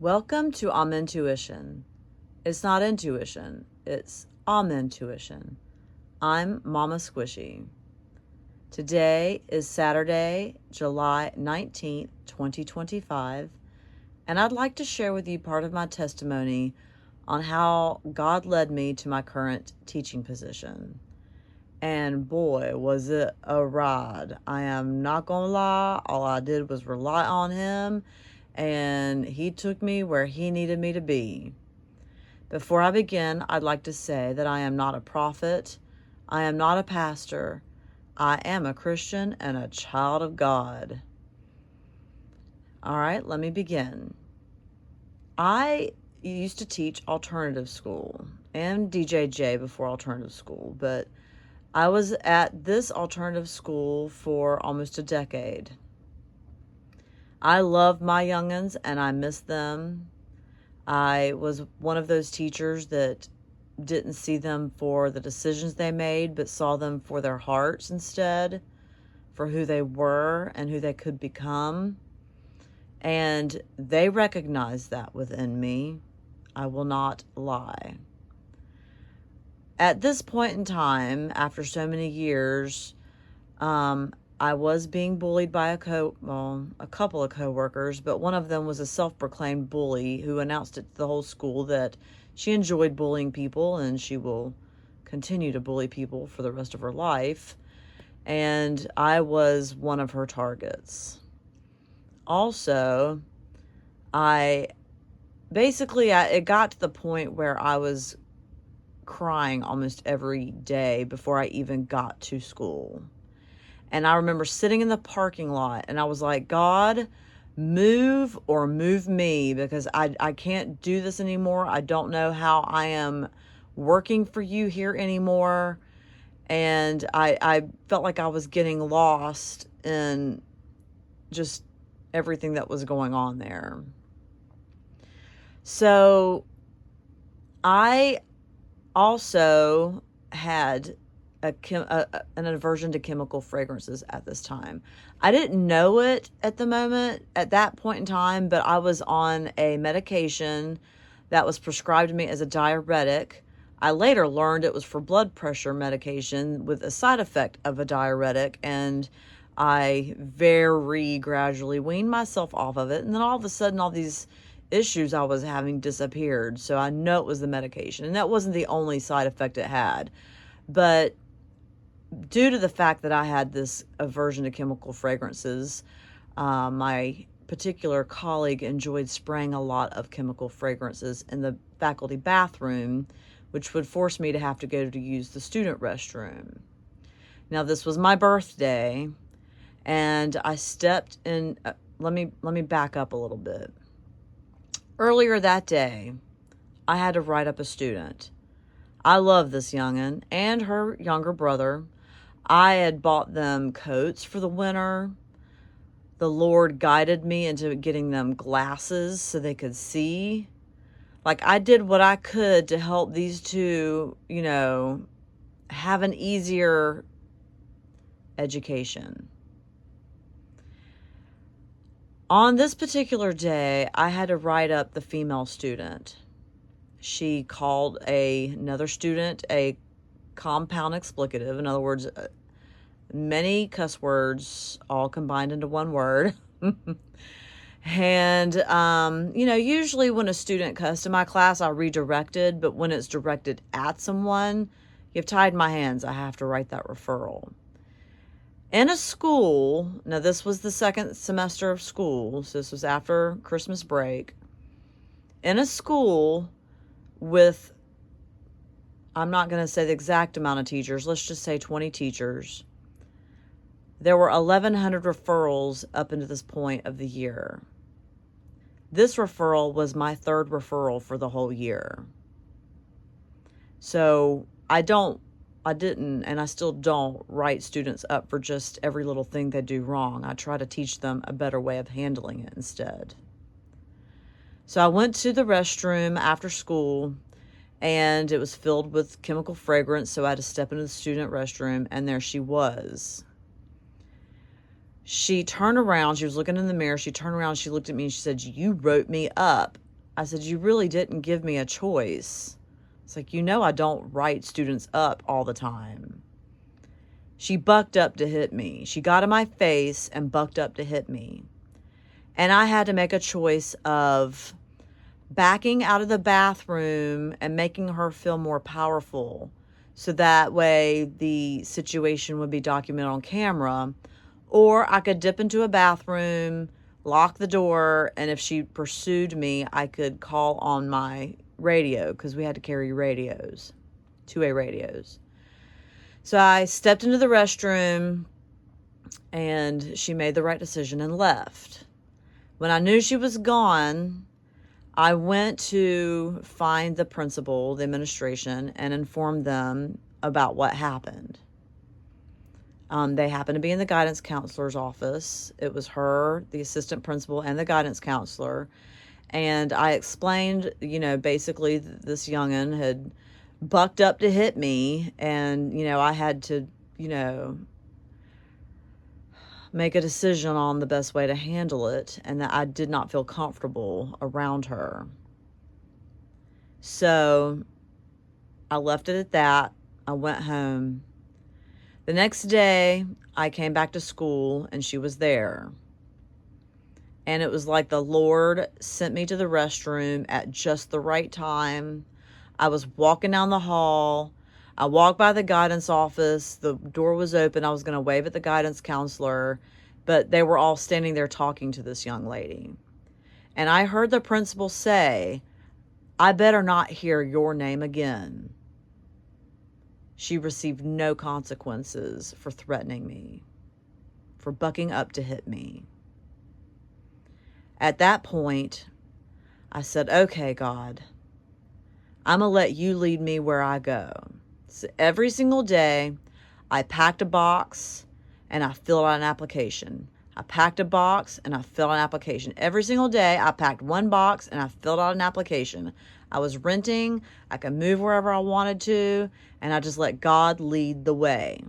Welcome to Intuition. It's not intuition, it's Intuition. I'm Mama Squishy. Today is Saturday, July 19th, 2025, and I'd like to share with you part of my testimony on how God led me to my current teaching position. And boy, was it a ride. I am not gonna lie, all I did was rely on Him, and He took me where He needed me to be. Before I begin, I'd like to say that I am not a prophet, I am not a pastor, I am a Christian and a child of God. All right, let me begin. I used to teach alternative school and DJJ before alternative school, but I was at this alternative school for almost a decade. I love my youngins and I miss them. I was one of those teachers that didn't see them for the decisions they made, but saw them for their hearts instead, for who they were and who they could become. And they recognized that within me. I will not lie. At this point in time, after so many years, I was being bullied by a couple of coworkers, but one of them was a self-proclaimed bully who announced it to the whole school that she enjoyed bullying people and she will continue to bully people for the rest of her life. And I was one of her targets. Also, it got to the point where I was crying almost every day before I even got to school. And I remember sitting in the parking lot and I was like, God, move or move me, because I can't do this anymore. I don't know how I am working for you here anymore. And I felt like I was getting lost in just everything that was going on there. So I also had an aversion to chemical fragrances at this time. I didn't know it at that point in time, but I was on a medication that was prescribed to me as a diuretic. I later learned it was for blood pressure medication with a side effect of a diuretic, and I very gradually weaned myself off of it. And then all of a sudden, all these issues I was having disappeared. So I know it was the medication, and that wasn't the only side effect it had. But due to the fact that I had this aversion to chemical fragrances, my particular colleague enjoyed spraying a lot of chemical fragrances in the faculty bathroom, which would force me to have to go to use the student restroom. Now, this was my birthday, and I stepped in. Let me back up a little bit. Earlier that day, I had to write up a student. I love this youngin' and her younger brother. I had bought them coats for the winter. The Lord guided me into getting them glasses so they could see. Like, I did what I could to help these two, have an easier education. On this particular day, I had to write up the female student. She called another student a compound expletive. In other words, many cuss words all combined into one word. And, usually when a student cussed in my class, I redirected, but when it's directed at someone, you've tied my hands. I have to write that referral. In a school, now this was the second semester of school, so this was after Christmas break. In a school with, I'm not going to say the exact amount of teachers, let's just say 20 teachers, there were 1,100 referrals up into this point of the year. This referral was my third referral for the whole year. So I didn't, and I still don't write students up for just every little thing they do wrong. I try to teach them a better way of handling it instead. So I went to the restroom after school, and it was filled with chemical fragrance, so I had to step into the student restroom, and there she was. She turned around, she was looking in the mirror, she turned around, she looked at me, and she said, "You wrote me up." I said, you really didn't give me a choice. It's like, I don't write students up all the time. She bucked up to hit me. She got in my face and bucked up to hit me. And I had to make a choice of backing out of the bathroom and making her feel more powerful, so that way the situation would be documented on camera. Or I could dip into a bathroom, lock the door, and if she pursued me, I could call on my radio, because we had to carry radios, two-way radios. So I stepped into the restroom, and she made the right decision and left. When I knew she was gone, I went to find the principal, the administration, and informed them about what happened. They happened to be in the guidance counselor's office. It was her, the assistant principal, and the guidance counselor. And I explained, basically this youngin' had bucked up to hit me, and, I had to, make a decision on the best way to handle it, and that I did not feel comfortable around her. So I left it at that. I went home. The next day, I came back to school, and she was there. And it was like the Lord sent me to the restroom at just the right time. I was walking down the hall. I walked by the guidance office. The door was open. I was going to wave at the guidance counselor, but they were all standing there talking to this young lady. And I heard the principal say, I better not hear your name again. She received no consequences for threatening me, for bucking up to hit me. At that point, I said, okay, God, I'm going to let you lead me where I go. So every single day, I packed a box and I filled out an application. I packed a box and I filled out an application. Every single day, I packed one box and I filled out an application. I was renting. I could move wherever I wanted to, and I just let God lead the way.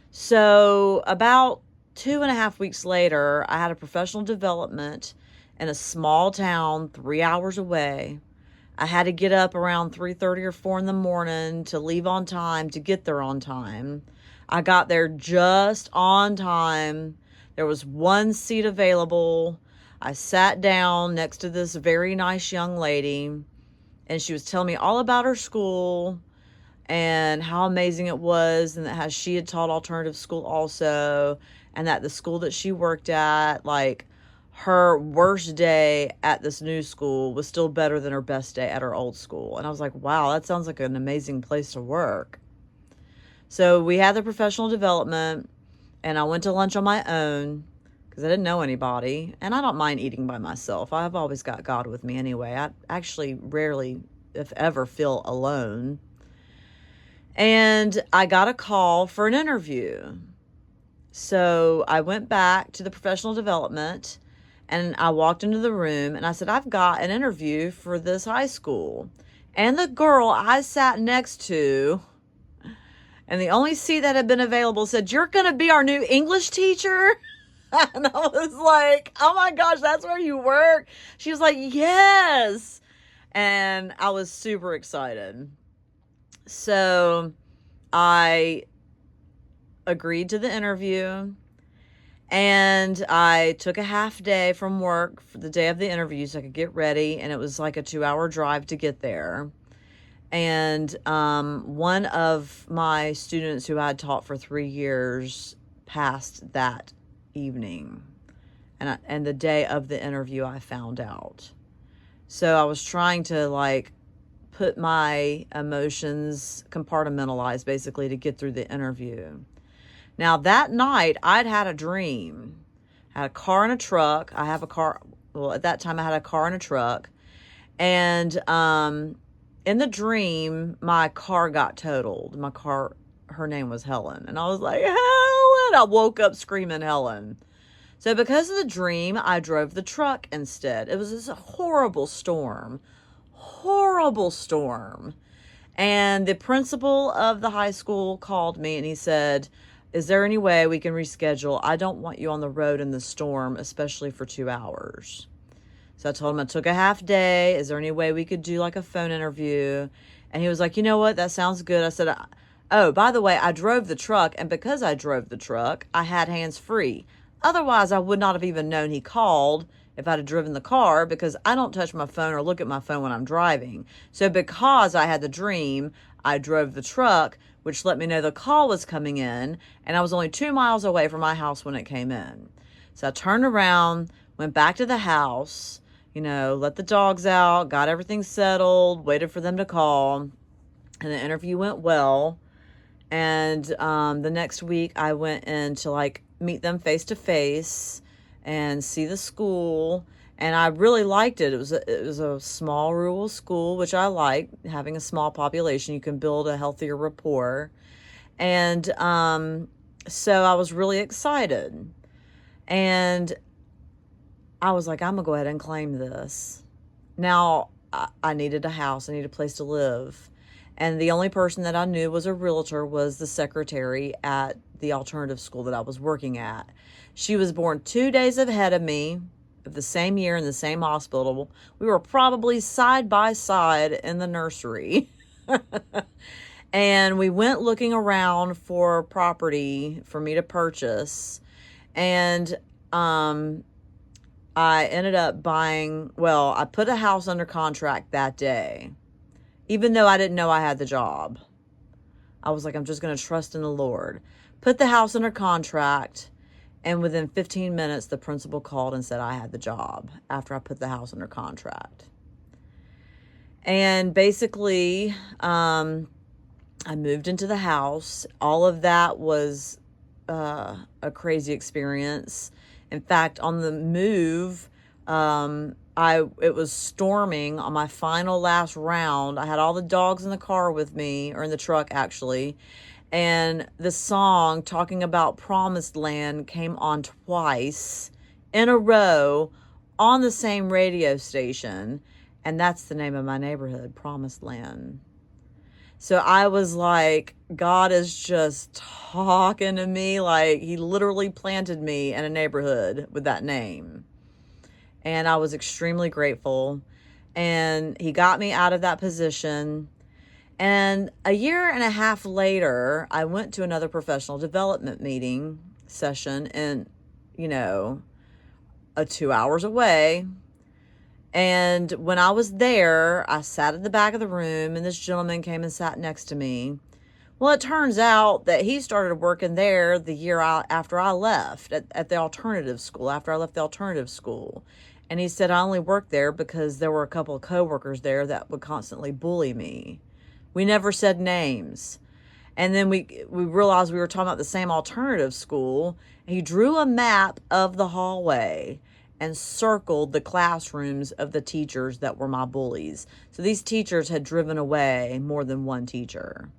So about 2.5 weeks later, I had a professional development in a small town 3 hours away. I had to get up around 3:30 or 4 in the morning to leave on time to get there on time. I got there just on time. There was one seat available. I sat down next to this very nice young lady, and she was telling me all about her school and how amazing it was, and that how she had taught alternative school also, and that the school that she worked at, like, her worst day at this new school was still better than her best day at her old school. And I was like, wow, that sounds like an amazing place to work. So we had the professional development, and I went to lunch on my own because I didn't know anybody. And I don't mind eating by myself. I've always got God with me anyway. I actually rarely, if ever, feel alone. And I got a call for an interview. So I went back to the professional development, and I walked into the room, and I said, I've got an interview for this high school. And the girl I sat next to, and the only seat that had been available, said, you're going to be our new English teacher? And I was like, oh my gosh, that's where you work? She was like, yes. And I was super excited. So I agreed to the interview, and I took a half day from work for the day of the interview so I could get ready, and it was like a 2-hour drive to get there. And one of my students who I had taught for 3 years passed that evening, and the day of the interview I found out. So I was trying to put my emotions, compartmentalize basically, to get through the interview. Now that night I'd had a dream. I had a car and a truck. I have a car. Well, at that time I had a car and a truck. And in the dream, my car got totaled. Her name was Helen. And I was like, Helen! I woke up screaming Helen. So because of the dream, I drove the truck instead. It was this horrible storm. And the principal of the high school called me, and he said, is there any way we can reschedule? I don't want you on the road in the storm, especially for 2 hours. So I told him I took a half day. Is there any way we could do like a phone interview? And he was like, you know what? That sounds good. I said, oh, by the way, I drove the truck. And because I drove the truck, I had hands free. Otherwise, I would not have even known he called if I'd have driven the car, because I don't touch my phone or look at my phone when I'm driving. So because I had the dream, I drove the truck, which let me know the call was coming in. And I was only 2 miles away from my house when it came in. So I turned around, went back to the house, let the dogs out, got everything settled, waited for them to call, and the interview went well. And the next week I went in to like meet them face to face and see the school, and I really liked it. It was a small rural school, which I like. Having a small population, you can build a healthier rapport. And so I was really excited. And I was like, I'm going to go ahead and claim this. Now, I needed a house. I needed a place to live. And the only person that I knew was a realtor was the secretary at the alternative school that I was working at. She was born 2 days ahead of me, of the same year in the same hospital. We were probably side by side in the nursery. And we went looking around for property for me to purchase. And I ended up I put a house under contract that day, even though I didn't know I had the job. I was like, I'm just going to trust in the Lord. Put the house under contract, and within 15 minutes, the principal called and said I had the job after I put the house under contract. And basically, I moved into the house. All of that was a crazy experience. In fact, on the move, it was storming on my final last round. I had all the dogs in the car with me, or in the truck actually. And the song talking about Promised Land came on twice in a row on the same radio station. And that's the name of my neighborhood, Promised Land. So I was like, God is just talking to me. Like, he literally planted me in a neighborhood with that name. And I was extremely grateful. And he got me out of that position. And a year and a half later, I went to another professional development meeting session and, 2 hours away. And when I was there, I sat at the back of the room, and this gentleman came and sat next to me. Well, it turns out that he started working there the year after I left at the alternative school, after I left the alternative school. And he said, I only worked there because there were a couple of coworkers there that would constantly bully me. We never said names. And then we realized we were talking about the same alternative school. And he drew a map of the hallway and circled the classrooms of the teachers that were my bullies. So these teachers had driven away more than one teacher.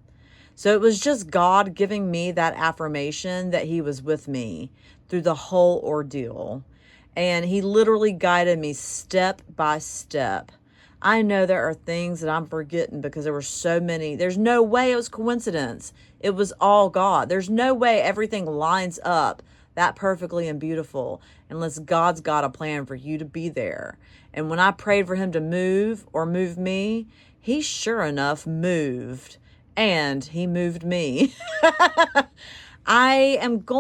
So it was just God giving me that affirmation that he was with me through the whole ordeal. And he literally guided me step by step. I know there are things that I'm forgetting because there were so many. There's no way it was coincidence. It was all God. There's no way everything lines up that perfectly and beautiful unless God's got a plan for you to be there. And when I prayed for him to move or move me, he sure enough moved, and he moved me. I am going